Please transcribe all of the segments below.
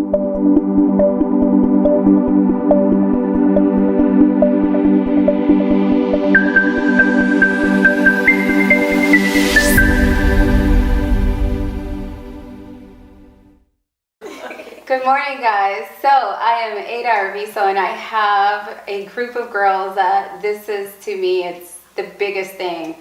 Good morning, guys. So I am Ada Arvizo, and I have a group of girls that this is, to me, it's the biggest thing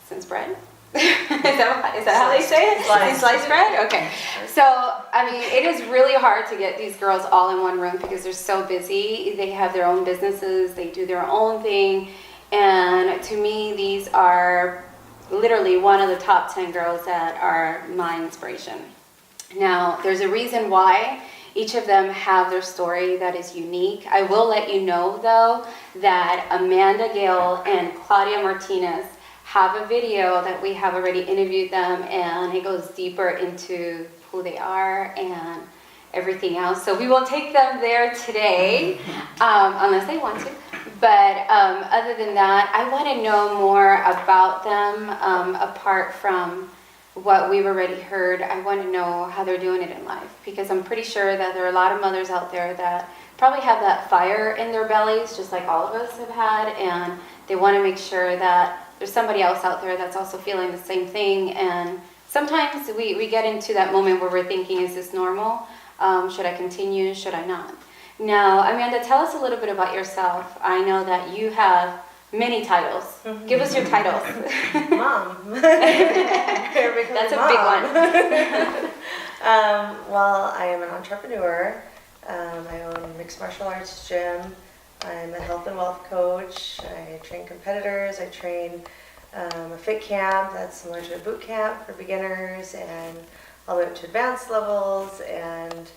since bread. is that how they say it? Sliced bread? Okay. So, I mean, it is really hard to get these girls all in one room because they're so busy. They have their own businesses. They do their own thing. And to me, these are literally one of the top 10 girls that are my inspiration. Now, there's a reason why each of them have their story that is unique. I will let you know, though, that Amanda, Gail, and Claudia Martinez have a video that we have already interviewed them, and it goes deeper into who they are and everything else. So we will take them there today, unless they want to. But other than that, I want to know more about them apart from what we've already heard. I want to know how they're doing it in life, because I'm pretty sure that there are a lot of mothers out there that probably have that fire in their bellies, just like all of us have had, and they want to make sure that there's somebody else out there that's also feeling the same thing. And sometimes we get into that moment where we're thinking, is this normal? Should I continue? Should I not? Now, Amanda, tell us a little bit about yourself. I know that you have many titles. Mm-hmm. Give us your titles. Mom. That's a big one. Well, I am an entrepreneur. I own a mixed martial arts gym. I'm a health and wealth coach. I train competitors. I train a fit camp that's similar to a boot camp for beginners and all the way up to advanced levels. And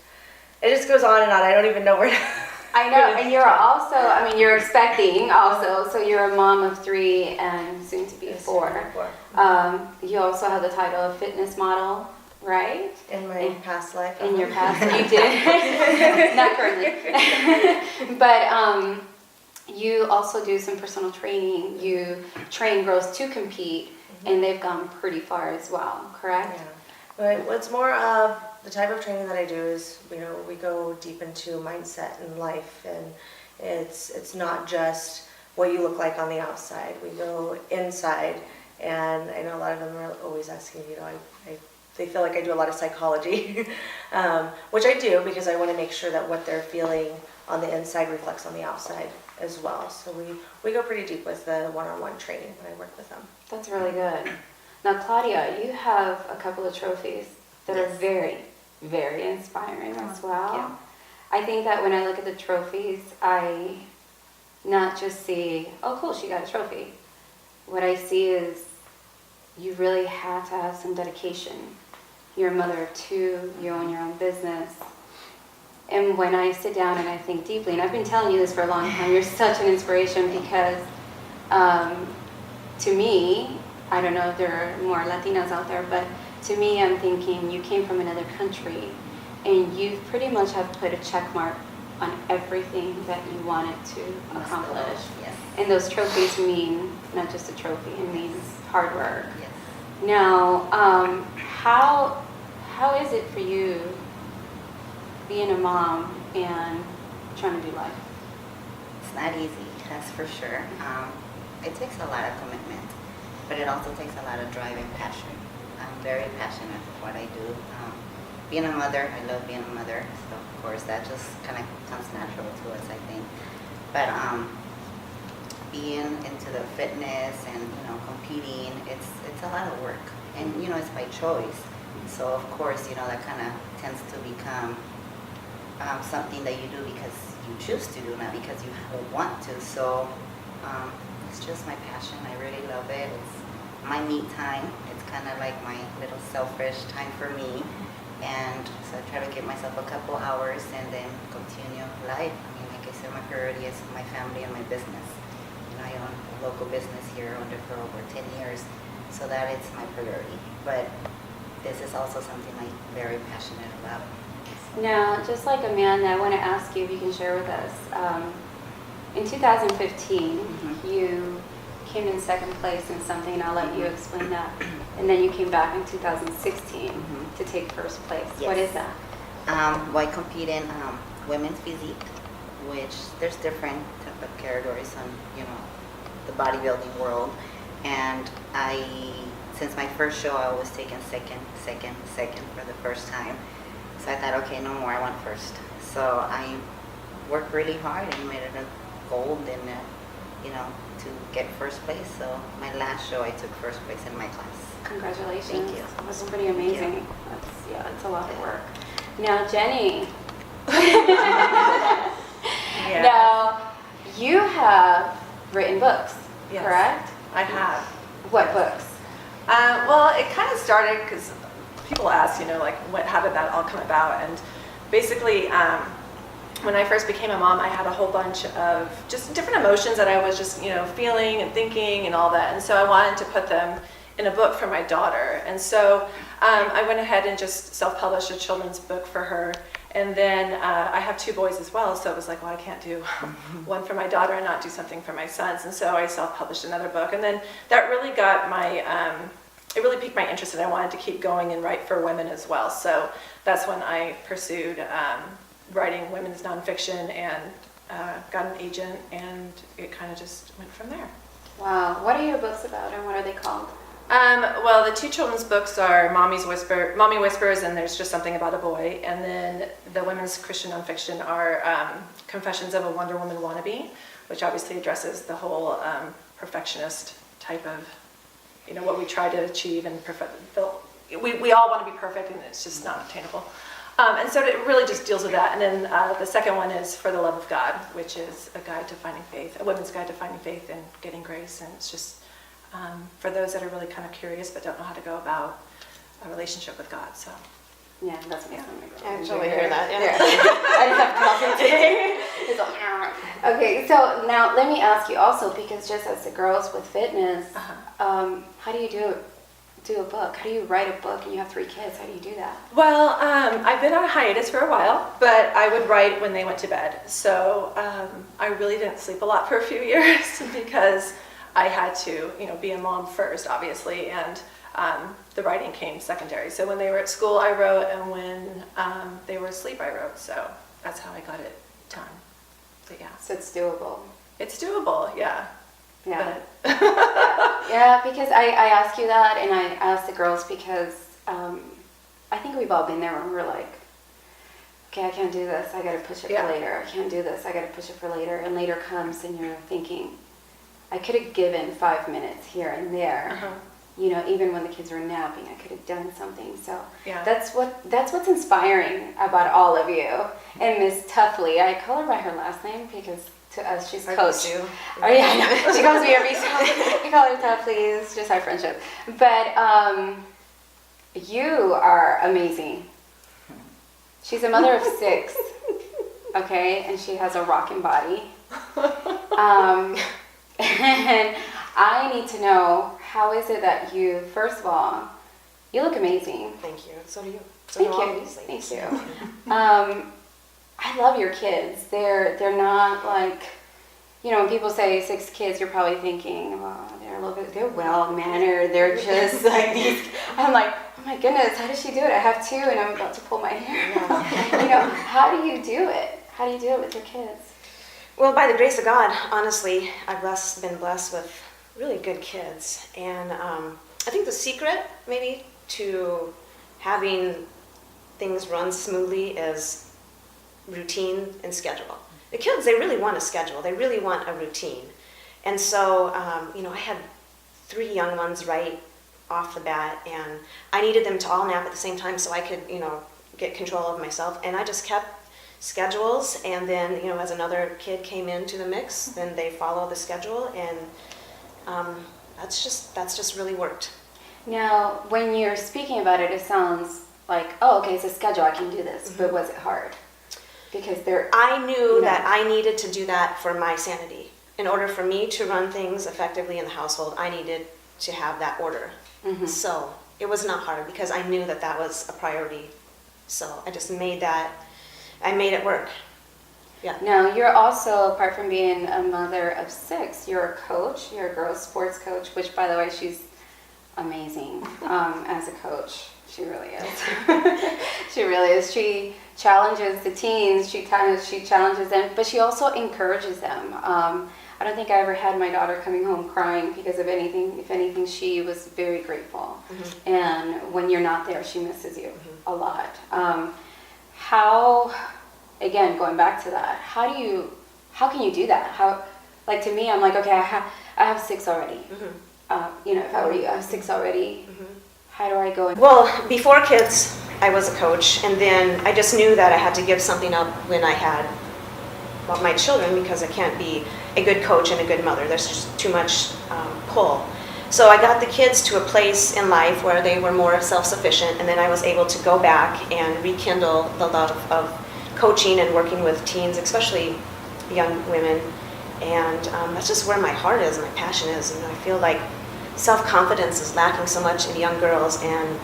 it just goes on and on. I don't even know where to... I know, and you're also, I mean, you're expecting also, so you're a mom of 3 and soon to be 4. You also have the title of fitness model, right? In my past life. In your past, you did. Not currently. But you also do some personal training. You train girls to compete, and they've gone pretty far as well, correct? Yeah. But what's more of the type of training that I do is, we go deep into mindset and life, and it's not just what you look like on the outside. We go inside, and I know a lot of them are always asking, they feel like I do a lot of psychology, which I do because I want to make sure that what they're feeling on the inside reflects on the outside as well. So we go pretty deep with the one-on-one training when I work with them. That's really good. Now, Claudia, you have a couple of trophies that are very, very inspiring as well. Yeah. I think that when I look at the trophies, I not just see, oh cool, she got a trophy. What I see is you really have to have some dedication. You're a mother of 2, you own your own business. And when I sit down and I think deeply, and I've been telling you this for a long time, you're such an inspiration because to me, I don't know if there are more Latinas out there, but to me, I'm thinking you came from another country and you pretty much have put a check mark on everything that you wanted to accomplish. Yes. And those trophies mean not just a trophy, it means hard work. Yes. Now, how is it for you being a mom and trying to do life? It's not easy, that's for sure. It takes a lot of commitment, but it also takes a lot of drive and passion. I'm very passionate with what I do. Being a mother, I love being a mother, so of course that just kind of comes natural to us, I think. But being into the fitness and competing, it's a lot of work, and it's by choice. So of course that kind of tends to become something that you do because you choose to do, not because you want to. So it's just my passion. I really love it. It's my me time. It's kind of like my little selfish time for me. And so I try to give myself a couple hours and then continue life. I mean, like I said, my priority is my family and my business. I own a local business here, owned it for over 10 years, so that is my priority. But this is also something I'm very passionate about. Now, just like Amanda, I want to ask you if you can share with us. In 2015, you came in second place in something, and I'll let you explain that. And then you came back in 2016 to take first place. Yes. What is that? Well, I compete in women's physique, which there's different type of categories on, the bodybuilding world. And since my first show, I was taken second for the first time. So I thought, okay, no more, I want first. So I worked really hard and made it a goal and, to get first place. So my last show, I took first place in my class. Congratulations. Thank you. That's pretty amazing. That's a lot of work. Now, Jenny. Yeah. Now, you have written books, Yes. correct? I have. What books? Well, it kind of started because people ask, how did that all come about? And basically, when I first became a mom, I had a whole bunch of just different emotions that I was just, feeling and thinking and all that. And so I wanted to put them in a book for my daughter. And so I went ahead and just self-published a children's book for her. And then I have 2 boys as well, so it was like, well, I can't do one for my daughter and not do something for my sons. And so I self-published another book. And then that really got it really piqued my interest, and I wanted to keep going and write for women as well. So that's when I pursued writing women's nonfiction and got an agent, and it kind of just went from there. Wow. What are your books about, and what are they called? Well, the 2 children's books are Mommy Whispers, and There's Just Something About a Boy. And then the women's Christian nonfiction are Confessions of a Wonder Woman Wannabe, which obviously addresses the whole perfectionist type of, what we try to achieve. And we all want to be perfect, and it's just not attainable. And so it really just deals with that. And then the second one is For the Love of God, which is a guide to finding faith, a women's guide to finding faith and getting grace. And it's just for those that are really kind of curious but don't know how to go about a relationship with God. So Yeah, that's what I actually hear that. Yeah. I have coffee today. It's like, okay, so now let me ask you also, because just as the girls with fitness, how do you do a book? How do you write a book and you have 3 kids? How do you do that? Well, I've been on a hiatus for a while, but I would write when they went to bed. So I really didn't sleep a lot for a few years because I had to, be a mom first, obviously, and the writing came secondary. So when they were at school, I wrote, and when they were asleep, I wrote. So that's how I got it done. But yeah. So it's doable. It's doable, yeah. Yeah. But Yeah, because I ask you that, and I ask the girls because I think we've all been there when we're like, okay, I can't do this, I gotta push it for later. I can't do this, I gotta push it for later. And later comes and you're thinking, I could have given 5 minutes here and there. Even when the kids were napping, I could have done something. So that's what's inspiring about all of you. And Miss Tuffly, I call her by her last name because to us she's Coach. Oh yeah, I know. She calls me Arvizo. I call her Tuffly. It's just our friendship. But you are amazing. She's a mother of 6, okay, and she has a rocking body. And I need to know, how is it that you, first of all, you look amazing. Thank you. So do you. So Thank do all you. these Thank things. you. I love your kids. They're not like, when people say 6 kids, you're probably thinking, well, they're well mannered. They're just like these. I'm like, oh my goodness, how does she do it? I have 2, and I'm about to pull my hair out. How do you do it? How do you do it with your kids? Well, by the grace of God, honestly, I've been blessed with really good kids. And I think the secret, maybe, to having things run smoothly is routine and schedule. The kids, they really want a schedule. They really want a routine. And so, I had 3 young ones right off the bat, and I needed them to all nap at the same time so I could, get control of myself. And I just kept schedules, and then as another kid came into the mix, then they follow the schedule, and that's just really worked. Now, when you're speaking about it, it sounds like, oh, okay, it's a schedule, I can do this. But was it hard? Because I knew that I needed to do that for my sanity. In order for me to run things effectively in the household, I needed to have that order. So it was not hard because I knew that was a priority. So I just made it work. Yeah. Now, you're also, apart from being a mother of 6, you're a coach. You're a girls' sports coach, which, by the way, she's amazing as a coach. She really is. She really is. She challenges the teens. She challenges them, but she also encourages them. I don't think I ever had my daughter coming home crying because of anything. If anything, she was very grateful. And when you're not there, she misses you a lot. How, again, going back to that, how can you do that? Like to me, I'm like, okay, I have 6 already. If I were you, I have 6 already. How do I go? Well, before kids, I was a coach, and then I just knew that I had to give something up when I had my children, because I can't be a good coach and a good mother. There's just too much pull. So I got the kids to a place in life where they were more self-sufficient, and then I was able to go back and rekindle the love of coaching and working with teens, especially young women. And that's just where my heart is, my passion is. I feel like self-confidence is lacking so much in young girls, and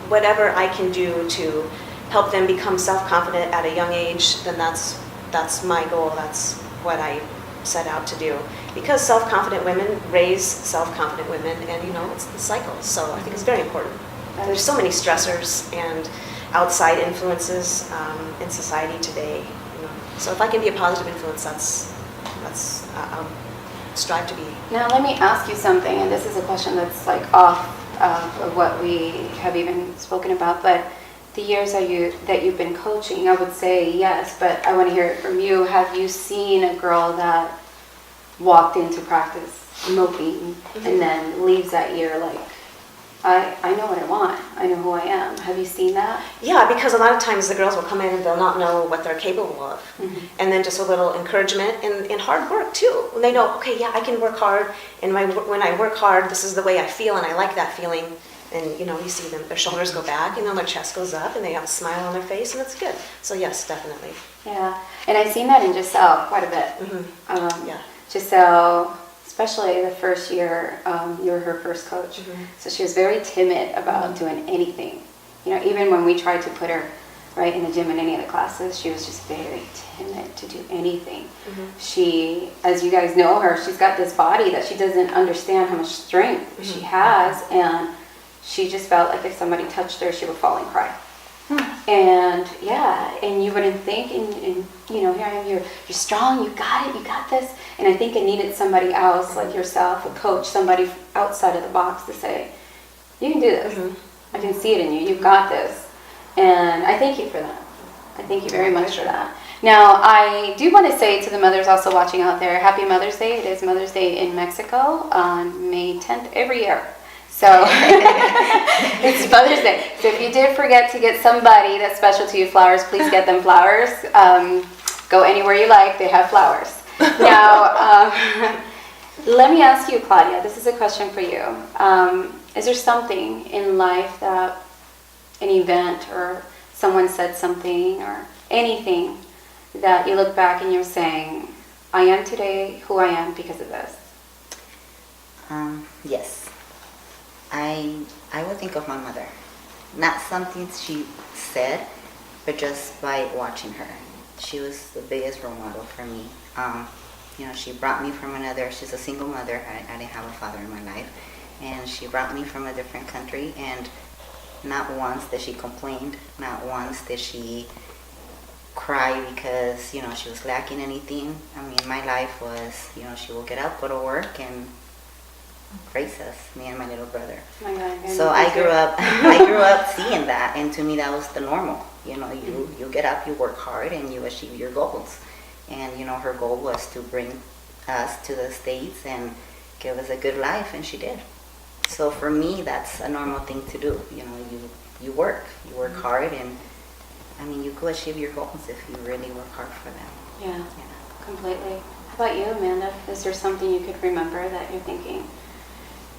whatever I can do to help them become self-confident at a young age, then that's my goal. That's what I set out to do, because self-confident women raise self-confident women, and it's the cycle. So I think it's very important. There's so many stressors and outside influences in society today. So if I can be a positive influence, that's I'll strive to be. Now let me ask you something, and this is a question that's like off of what we have even spoken about, but the years that you've been coaching, I would say yes, but I want to hear it from you. Have you seen a girl that walked into practice moping and then leaves that year like, I know what I want, I know who I am? Have you seen that? Yeah, because a lot of times the girls will come in and they'll not know what they're capable of. And then just a little encouragement and hard work too. When they know, okay, yeah, I can work hard, and when I work hard, this is the way I feel, and I like that feeling. And you see them, their shoulders go back, and then their chest goes up, and they have a smile on their face, and it's good. So yes, definitely. Yeah, and I've seen that in Giselle quite a bit. Yeah. Giselle, especially the first year, you were her first coach. So she was very timid about doing anything. Even when we tried to put her right in the gym in any of the classes, she was just very timid to do anything. She, as you guys know her, she's got this body that she doesn't understand how much strength she has, and she just felt like if somebody touched her, she would fall and cry. And yeah, and you wouldn't think, and here I am, you're strong, you got it, you got this. And I think it needed somebody else like yourself, a coach, somebody outside of the box to say, you can do this. I can see it in you, you've got this. And I thank you for that. I thank you very much for that. Now, I do want to say to the mothers also watching out there, Happy Mother's Day. It is Mother's Day in Mexico on May 10th every year. So it's Mother's Day. So if you did forget to get somebody that's special to you flowers, please get them flowers. Go anywhere you like, they have flowers. Now, let me ask you, Claudia, this is a question for you. Is there something in life that an event or someone said something or anything that you look back and you're saying, I am today who I am because of this? Yes. I would think of my mother. Not something she said, but just by watching her. She was the biggest role model for me. She brought me from she's a single mother. I didn't have a father in my life. And she brought me from a different country, and not once did she complain. Not once did she cry because, she was lacking anything. I mean, my life was, she will get up, go to work, and raise us, me and my little brother. Oh my God, so I grew up seeing that, and to me that was the normal. You get up, you work hard, and you achieve your goals. And her goal was to bring us to the States and give us a good life, and she did. So for me, that's a normal thing to do. You work hard, and I mean, you could achieve your goals if you really work hard for them. Yeah, completely. How about you, Amanda? Is there something you could remember that you're thinking,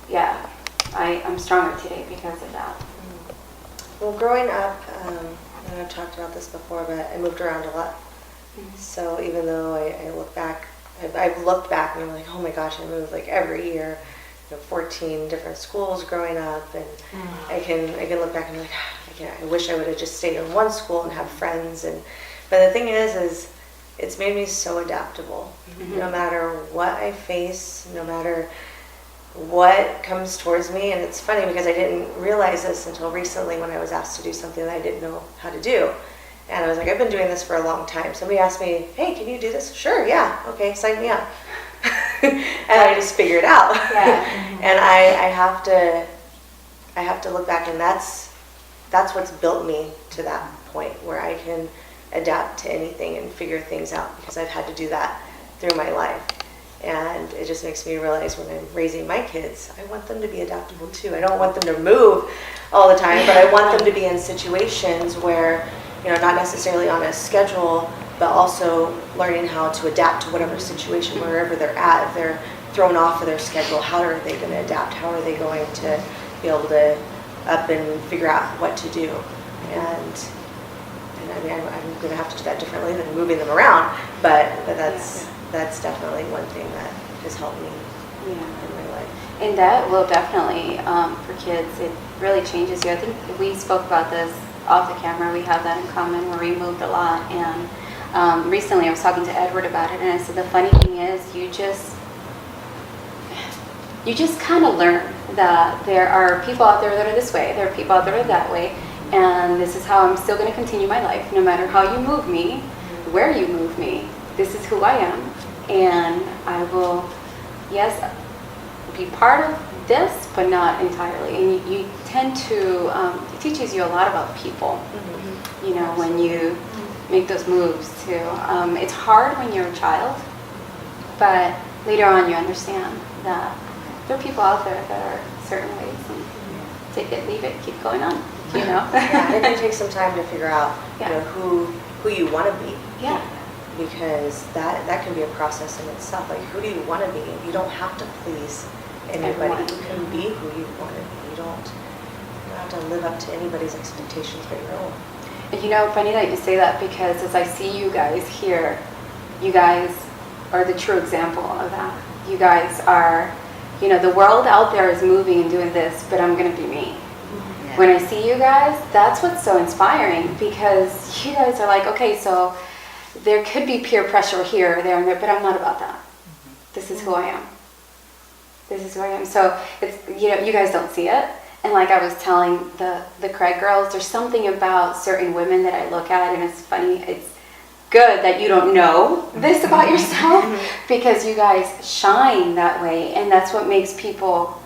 yeah, I'm stronger today because of that? Well, growing up, and I've talked about this before, but I moved around a lot. So even though I look back, I've looked back and I'm like, oh my gosh, I moved like every year, 14 different schools growing up, and I can look back and be like, I wish I would have just stayed in one school and have friends. But the thing is it's made me so adaptable. No matter what I face, no matter what comes towards me. And it's funny because I didn't realize this until recently when I was asked to do something that I didn't know how to do. And I was like, I've been doing this for a long time. Somebody asked me, hey, can you do this? Sure, yeah, okay, sign me up. And I just figure it out. Yeah. And I have to look back, and that's what's built me to that point where I can adapt to anything and figure things out, because I've had to do that through my life. And it just makes me realize when I'm raising my kids, I want them to be adaptable too. I don't want them to move all the time, but I want them to be in situations where, not necessarily on a schedule, but also learning how to adapt to whatever situation, wherever they're at. If they're thrown off of their schedule, how are they going to adapt? How are they going to be able to up and figure out what to do? And I mean, I'm going to have to do that differently than moving them around, but that's definitely one thing that has helped me in my life. And that will definitely, for kids, it really changes you. I think we spoke about this off the camera. We have that in common where we moved a lot. And recently I was talking to Edward about it, and I said the funny thing is you just kind of learn that there are people out there that are this way, there are people out there that are that way, and this is how I'm still going to continue my life, no matter how you move me, where you move me. This is who I am, and I will, yes, be part of this, but not entirely. And you tend to, it teaches you a lot about people, when you make those moves too. It's hard when you're a child, but later on you understand that there are people out there that are certain ways, and take it, leave it, keep going on, Yeah, it can take some time to figure out, who you want to be. Yeah. Because that can be a process in itself. Like, who do you want to be? You don't have to please anybody. Everyone. You can be who you want to be. You don't have to live up to anybody's expectations but your own. And funny that you say that, because as I see you guys here, you guys are the true example of that. You guys are, the world out there is moving and doing this, but I'm going to be me. Yeah. When I see you guys, that's what's so inspiring, because you guys are like, okay, so there could be peer pressure here, there, and there, but I'm not about that. This is who I am. This is who I am. So it's, you guys don't see it. And like I was telling the Craig girls, there's something about certain women that I look at, and it's funny, it's good that you don't know this about yourself, because you guys shine that way, and that's what makes people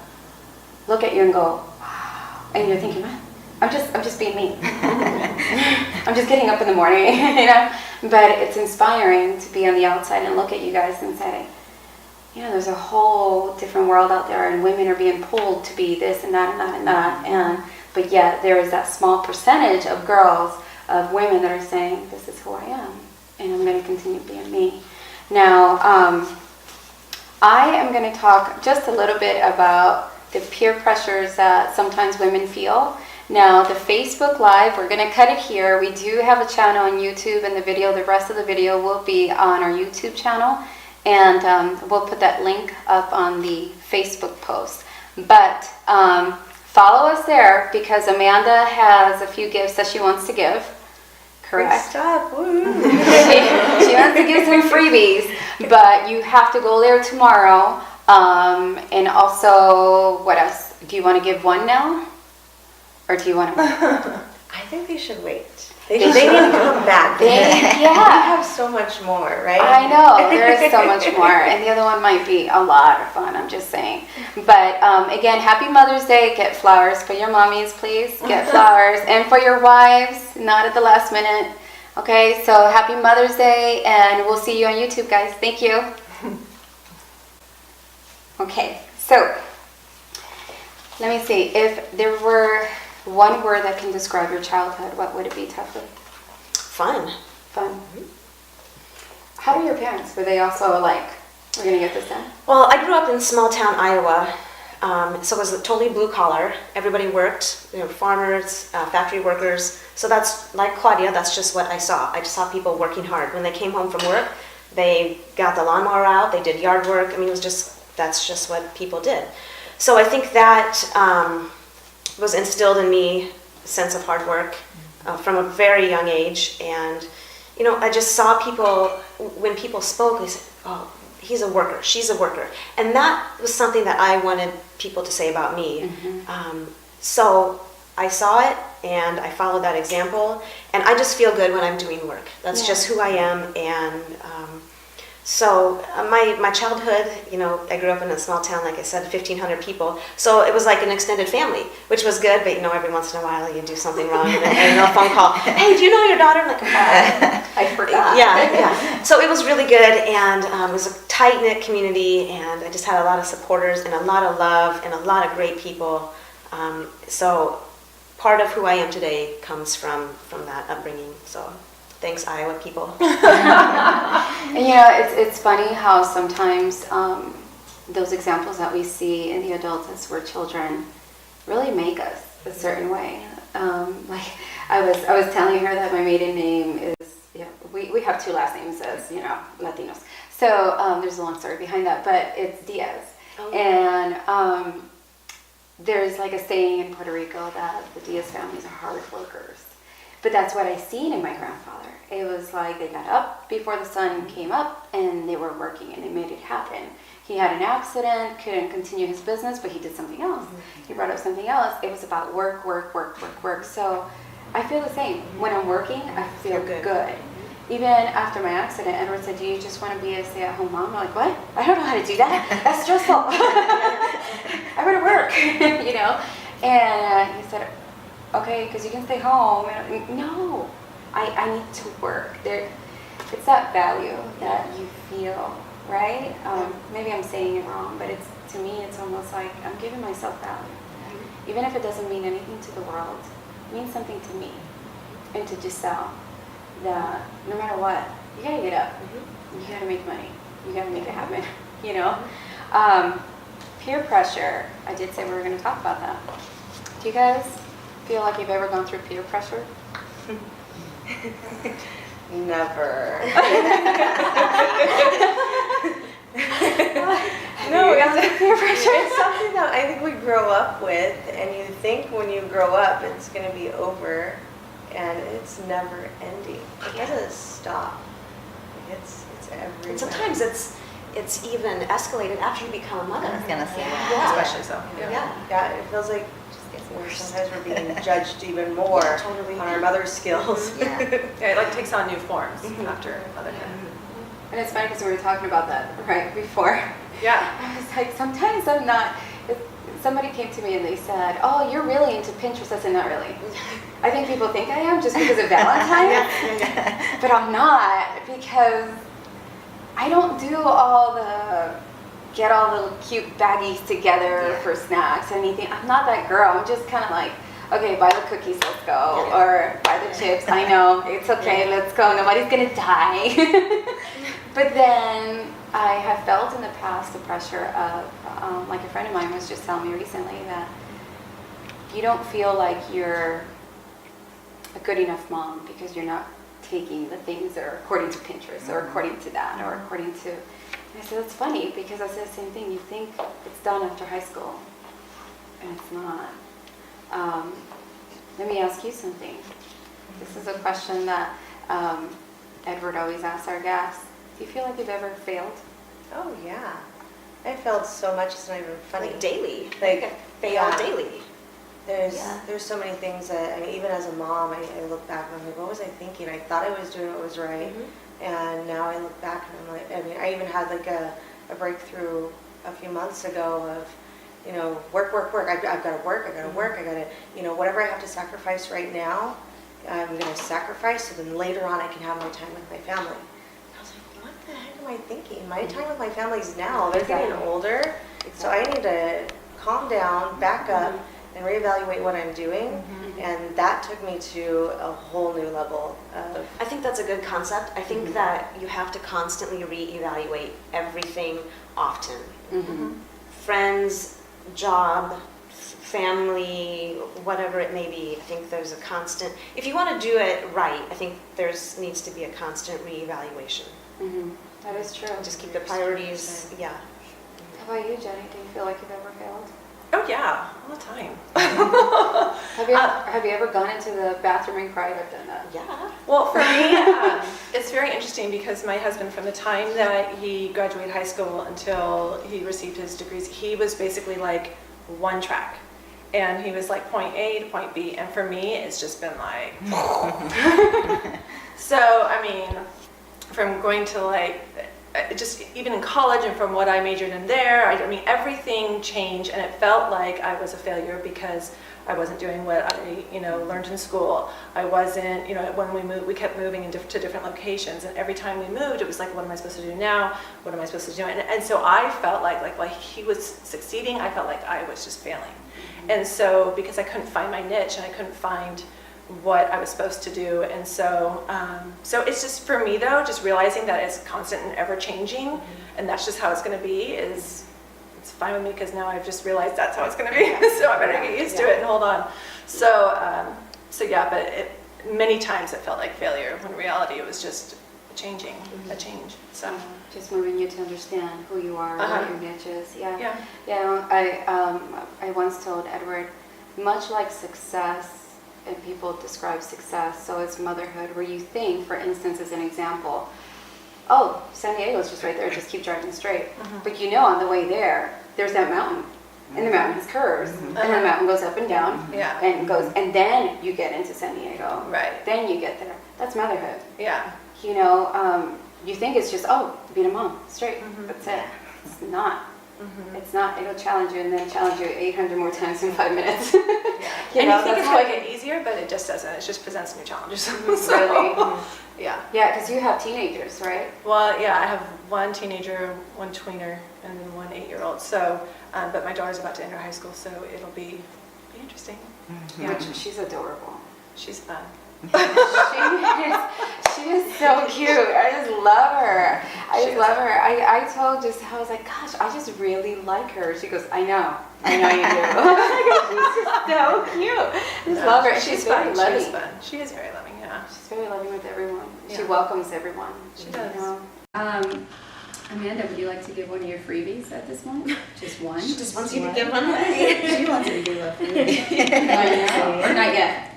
look at you and go, wow. And you're thinking, man, I'm just being me. I'm just getting up in the morning, But it's inspiring to be on the outside and look at you guys and say, there's a whole different world out there, and women are being pulled to be this and that and that and that, but yet there is that small percentage of girls, of women that are saying, this is who I am, and I'm going to continue being me. Now, I am going to talk just a little bit about the peer pressures that sometimes women feel. Now, the Facebook Live, we're going to cut it here. We do have a channel on YouTube, and the rest of the video will be on our YouTube channel. And we'll put that link up on the Facebook post. But follow us there, because Amanda has a few gifts that she wants to give. Correct? Great stuff. Woo. She wants to give some freebies, but you have to go there tomorrow. And also, what else? Do you want to give one now? Or do you want to wait? I think they should wait. They need to come back. We have so much more, right? I know, there is so much more, and the other one might be a lot of fun, I'm just saying. But again, happy Mother's Day. Get flowers for your mommies, please. Get flowers. And for your wives, not at the last minute. Okay, so happy Mother's Day, and we'll see you on YouTube, guys. Thank you. Okay, so let me see. If there were one word that can describe your childhood, what would it be, Tuffly? Fun. Fun. How were your parents? Were they also like, we're going to get this done? Well, I grew up in small town Iowa, so it was totally blue collar. Everybody worked, farmers, factory workers. So that's, like Claudia, that's just what I saw. I just saw people working hard. When they came home from work, they got the lawnmower out, they did yard work. I mean, that's just what people did. So I think that was instilled in me a sense of hard work from a very young age. And, I just saw people, when people spoke, they said, oh, he's a worker, she's a worker. And that was something that I wanted people to say about me. So I saw it and I followed that example, and I just feel good when I'm doing work. That's just who I am. And so my childhood, you know, I grew up in a small town, like I said, 1,500 people. So it was like an extended family, which was good. But you know, every once in a while you do something wrong, and a phone call. Hey, do you know your daughter? I'm like, I forgot. Yeah. So it was really good, and it was a tight knit community, and I just had a lot of supporters and a lot of love and a lot of great people. So part of who I am today comes from that upbringing. So thanks, Iowa people. And you know, it's funny how sometimes those examples that we see in the adults as we're children really make us a certain way. Like I was telling her that my maiden name is, we have two last names as, you know, Latinos. So there's a long story behind that, but it's Diaz. Oh. And there's like a saying in Puerto Rico that the Diaz families are hard workers. But that's what I seen in my grandfather. It was like they got up before the sun came up and they were working and they made it happen. He had an accident, couldn't continue his business, but he did something else. He brought up something else. It was about work. So I feel the same. When I'm working, I feel good. Even after my accident, Edward said, do you just want to be a stay-at-home mom? I'm like, what? I don't know how to do that. That's stressful. I want to work, you know? And he said, okay, because you can stay home. And no, I need to work. It's that value that you feel, right? Maybe I'm saying it wrong, but to me, it's almost like I'm giving myself value. Even if it doesn't mean anything to the world, it means something to me and to Giselle. That no matter what, you gotta get up. You gotta make money. You gotta make it happen. You know, peer pressure. I did say we were going to talk about that. Do you guys feel like you've ever gone through peer pressure? Never. No, it's peer pressure. It's something that I think we grow up with, and you think when you grow up it's going to be over, and it's never ending. It doesn't stop. It's everywhere. And sometimes it's even escalated after you become a mother. I was gonna say that. Yeah. Especially so. Yeah, it feels like sometimes we're being judged even more totally. on our mother skills. Yeah. It like takes on new forms after motherhood. And it's funny because we were talking about that right before. Yeah. I was like, sometimes I'm not. Somebody came to me and they said, oh, you're really into Pinterest. I said, not really. I think people think I am just because of Valentine's. But I'm not, because I don't do get all the cute baggies together for snacks or anything. I'm not that girl. I'm just kind of like, okay, buy the cookies, let's go. Or buy the chips, I know, it's okay, let's go. Nobody's going to die. But then I have felt in the past the pressure of, like a friend of mine was just telling me recently, that you don't feel like you're a good enough mom because you're not taking the things that are according to Pinterest or according to that or according to... And I said, that's funny, because I said the same thing. You think it's done after high school, and it's not. Let me ask you something. This is a question that Edward always asks our guests. Do you feel like you've ever failed? Oh yeah, I failed so much it's not even funny. Like daily. Like fail daily. There's so many things that, I mean, even as a mom, I look back and I'm like, what was I thinking? I thought I was doing what was right, and now I look back and I'm like, I mean, I even had like a breakthrough a few months ago of, you know, work. I've got to work. I got to, you know, whatever I have to sacrifice right now, I'm going to sacrifice, so then later on I can have my time with my family. And I was like, what the heck am I thinking? My time with my family is now. They're getting older, so I need to calm down, back up, and reevaluate what I'm doing. And that took me to a whole new level of... I think that's a good concept. I think that you have to constantly reevaluate everything often. Friends, job, family, whatever it may be. I think there's a constant... If you want to do it right, I think there's needs to be a constant reevaluation. That is true. Just keep the priorities, How about you, Jenny? Do you feel like you've ever failed? Oh yeah, all the time. Have you ever gone into the bathroom and cried? I've done that. Yeah. Well, for me, it's very interesting because my husband, from the time that he graduated high school until he received his degrees, he was basically like one track. And he was like point A to point B. And for me, it's just been like, so, I mean, from going to like, just even in college and from what I majored in there, I mean, everything changed, and it felt like I was a failure because I wasn't doing what I, learned in school. I wasn't, when we moved, we kept moving to different locations, and every time we moved, it was like, what am I supposed to do now? What am I supposed to do? And so I felt like he was succeeding, I felt like I was just failing. And so, because I couldn't find my niche and I couldn't find what I was supposed to do, and so it's just, for me though, just realizing that it's constant and ever changing, and that's just how it's going to be. It's fine with me because now I've just realized that's how it's going to be. So I better get used to it and hold on. So yeah, but many times it felt like failure when in reality it was just a change. So just moving you to understand who you are, what your niche is. Yeah. I once told Edward, much like success, and people describe success, so it's motherhood, where you think, for instance, as an example, oh, San Diego's just right there, just keep driving straight. But on the way there, there's that mountain, and the mountain has curves, and the mountain goes up and down, and then you get into San Diego. Right. Then you get there. That's motherhood. Yeah. You think it's just, being a mom, straight. That's it. It's not. It's not. It'll challenge you and then challenge you 800 more times in 5 minutes. And you think it's going to get easier, but it just doesn't. It just presents new challenges. Really? Yeah. Yeah, because you have teenagers, right? Well, yeah, I have one teenager, one tweener, and then one 8-year-old. So, but my daughter's about to enter high school, so it'll be interesting. Yeah, she's adorable. She's fun. She is so cute. I just love her. I told I was like, gosh, I just really like her. She goes, I know you do. She's just so cute. I just love her. She's very loving. She's fun. She is very loving, yeah. She's very loving with everyone. Yeah. She welcomes everyone. She does. Amanda, would you like to give one of your freebies at this moment? Just one? She just wants you to give one away. She wants to give a freebie. Or not yet.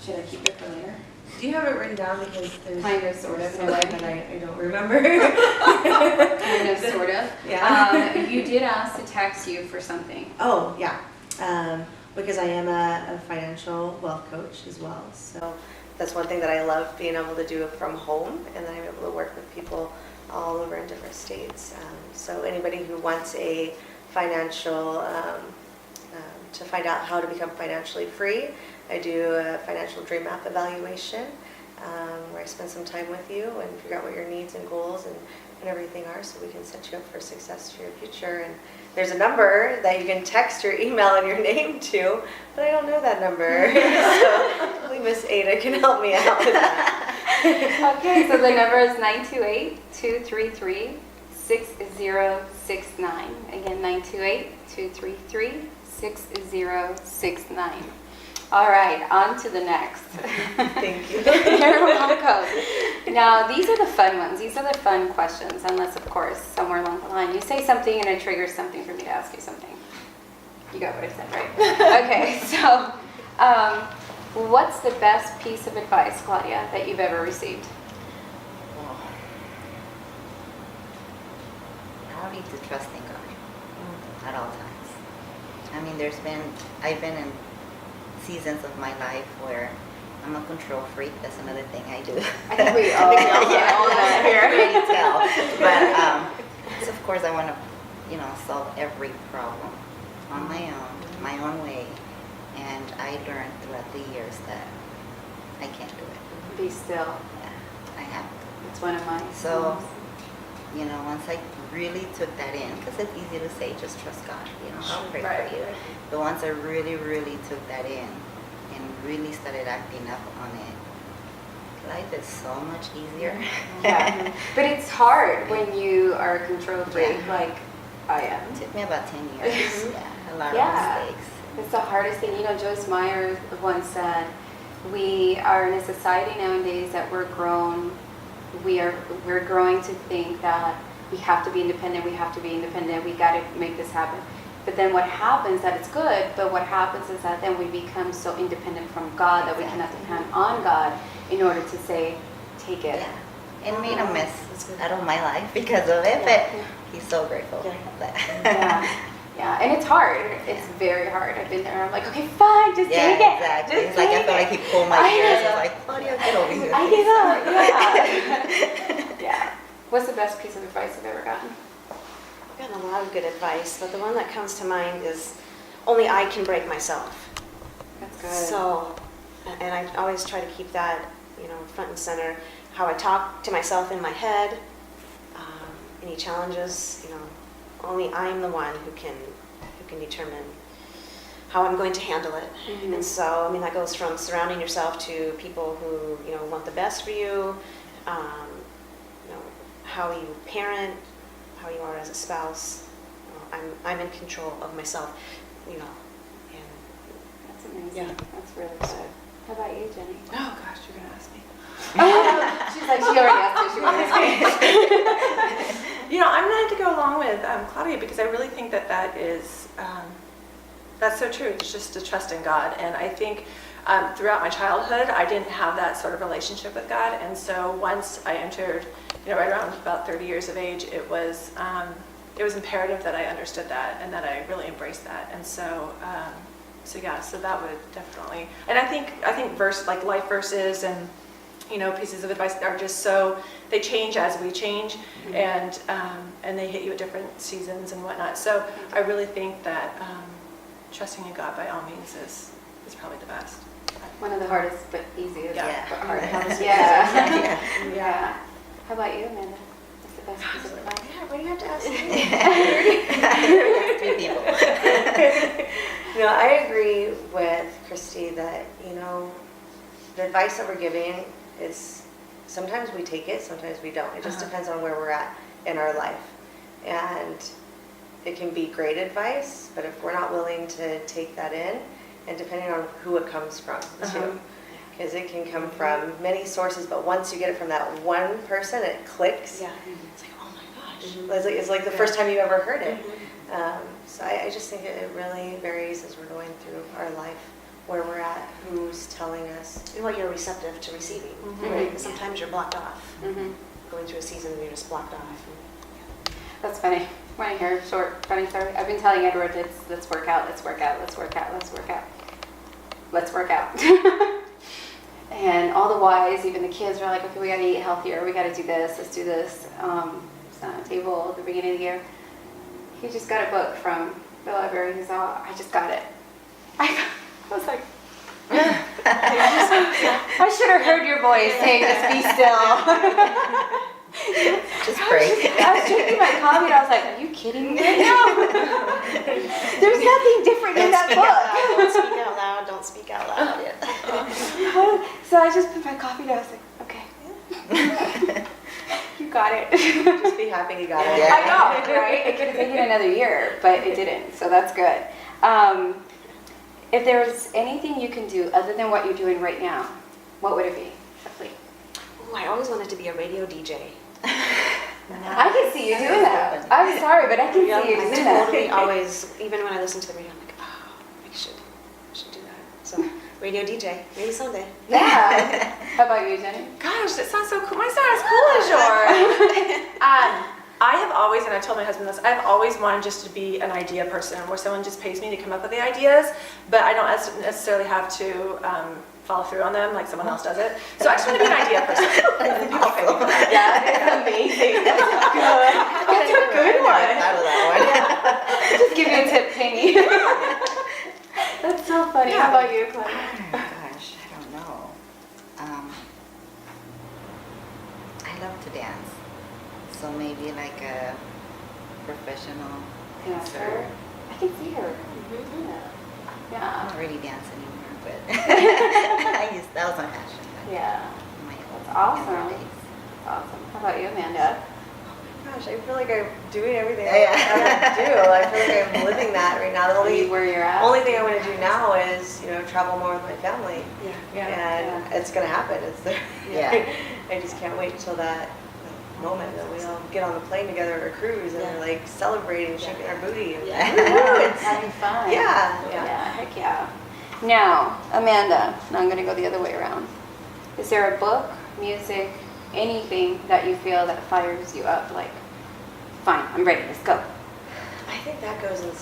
Should I keep it for later? Do you have it written down, because there's Kind of, sort of, in a something way. that I don't remember? Kind of, sort of. Yeah. You did ask to text you for something. Oh, yeah. Because I am a financial wealth coach as well. So that's one thing that I love, being able to do it from home, and then I'm able to work with people all over in different states. So anybody who wants a financial, to find out how to become financially free, I do a financial dream map evaluation, where I spend some time with you and figure out what your needs and goals and everything are, so we can set you up for success for your future. And there's a number that you can text your email and your name to, but I don't know that number. So hopefully Miss Ada can help me out with that. Okay, so the number is 928-233-6069. Again, 928-233-6069. All right, on to the next. Thank you. You're welcome. Now, these are the fun ones. These are the fun questions, unless, of course, somewhere along the line you say something and it triggers something for me to ask you something. You got what I said, right? Okay, so what's the best piece of advice, Claudia, that you've ever received? I need to trust in God at all times. I mean, I've been in seasons of my life where I'm a control freak. That's another thing I do. I think we all I can really tell. But so of course I want to, solve every problem on my own way. And I learned throughout the years that I can't do it. Be still. Yeah, I have to. It's one of mine. So, once I really took that in, because it's easy to say, just trust God, I'll pray for you. But once I really, really took that in and really started acting up on it, life is so much easier. Yeah. But it's hard when you are a control freak like I am. It took me about 10 years. A lot of mistakes. It's the hardest thing. Joyce Meyer once said, we are in a society nowadays that we're growing to think that we have to be independent, we got to make this happen. But then what happens, that it's good, but what happens is that then we become so independent from God that we cannot depend on God in order to say, take it. and made a mess out of my life because of it, but he's so grateful. Yeah, and it's hard. It's very hard. I've been there. I'm like, okay, fine, just take it. Exactly. Just It's like I feel like he pulled my ears. I was like, Claudia, get over here. I give up. Yeah. What's the best piece of advice you've ever gotten? I've gotten a lot of good advice, but the one that comes to mind is only I can break myself. That's good. So, and I always try to keep that, front and center. How I talk to myself in my head, any challenges, only I'm the one who can determine how I'm going to handle it. Mm-hmm. And so, that goes from surrounding yourself to people who, want the best for you, how you parent, how you are as a spouse. I'm in control of myself, and That's amazing. Yeah. That's really good. How about you, Jenny? Oh gosh, you're gonna ask me. She's like, she already asked me. She wanted to say. I'm going to have to go along with Claudia because I really think that is, that's so true. It's just to trust in God. And I think throughout my childhood, I didn't have that sort of relationship with God. And so once I entered, right around about 30 years of age, it was imperative that I understood that and that I really embraced that. And so, so that would definitely, and I think life verses and, pieces of advice are just so, they change as we change, and they hit you at different seasons and whatnot. So I really think that trusting in God by all means is probably the best. One of the hardest but easiest. Yeah. But hard. Yeah. Yeah. How about you, Amanda? What's the best piece of advice? Yeah, why do you have to ask me? Three people. No, I agree with Christy that, the advice that we're giving is sometimes we take it, sometimes we don't. It just depends on where we're at in our life. And it can be great advice, but if we're not willing to take that in, and depending on who it comes from too, because it can come from many sources, but once you get it from that one person, it clicks. Yeah. It's like, oh my gosh. It's like the first time you ever heard it. So I just think it really varies as we're going through our life, where we're at, who's telling us. And what you're receptive to receiving, right? Because sometimes you're blocked off. Going through a season and you're just blocked off. That's funny. Want to hear a short, funny story? I've been telling Edward, let's work out, let's work out, let's work out, let's work out. Let's work out. And all the whys, even the kids are like, okay, we got to eat healthier, we got to do this, let's do this. It's on a table at the beginning of the year. He just got a book from the library. He's all, I just got it. I was like, I should have heard your voice saying, just be still. Just pray. I was drinking my coffee and I was like, are you kidding me right now? There's nothing different in that book. Don't speak out loud. Don't speak out loud. So I just put my coffee down. I was like, okay. You got it. Just be happy you got it. Yeah. I know, right? It could have taken another year, but it didn't. So that's good. If there's anything you can do other than what you're doing right now, what would it be? Tuffly? Ooh, I always wanted to be a radio DJ. I can see you doing that. I'm sorry, but I can see you I doing totally that. always, even when I listen to the radio, I'm like, oh, I should do that. So, radio DJ, maybe someday. Yeah. How about you, Jenny? Gosh, that sounds so cool. Mine sounds as cool as yours. I have always, and I told my husband this, I've always wanted just to be an idea person where someone just pays me to come up with the ideas, but I don't necessarily have to follow through on them like someone else does it. So I just want to be an idea person. People pay me for that. Yeah, it's amazing. That's good. That's a good I one. thought of that one. Just give you a tip, Penny. That's so funny. How about you, Claudia? Oh my gosh, I don't know. I love to dance. So maybe like a professional dancer. I can see her. I Yeah. don't really dance anymore, but that was my passion. Yeah. My That's awesome. younger days. Awesome. How about you, Amanda? Gosh, I feel like I'm doing everything Yeah. I want to do. I feel like I'm living that right now. The Are you where you're at? only thing I want to do now is, travel more with my family. Yeah. And it's going to happen. It's there. Yeah. I just can't wait till that moment that we all get on the plane together or a cruise and we're like celebrating, shaking our booty. And It's having fun. Yeah. Heck yeah. Now, Amanda, now I'm going to go the other way around. Is there a book, music, anything that you feel that fires you up, like, fine, I'm ready, let's go? I think that goes inside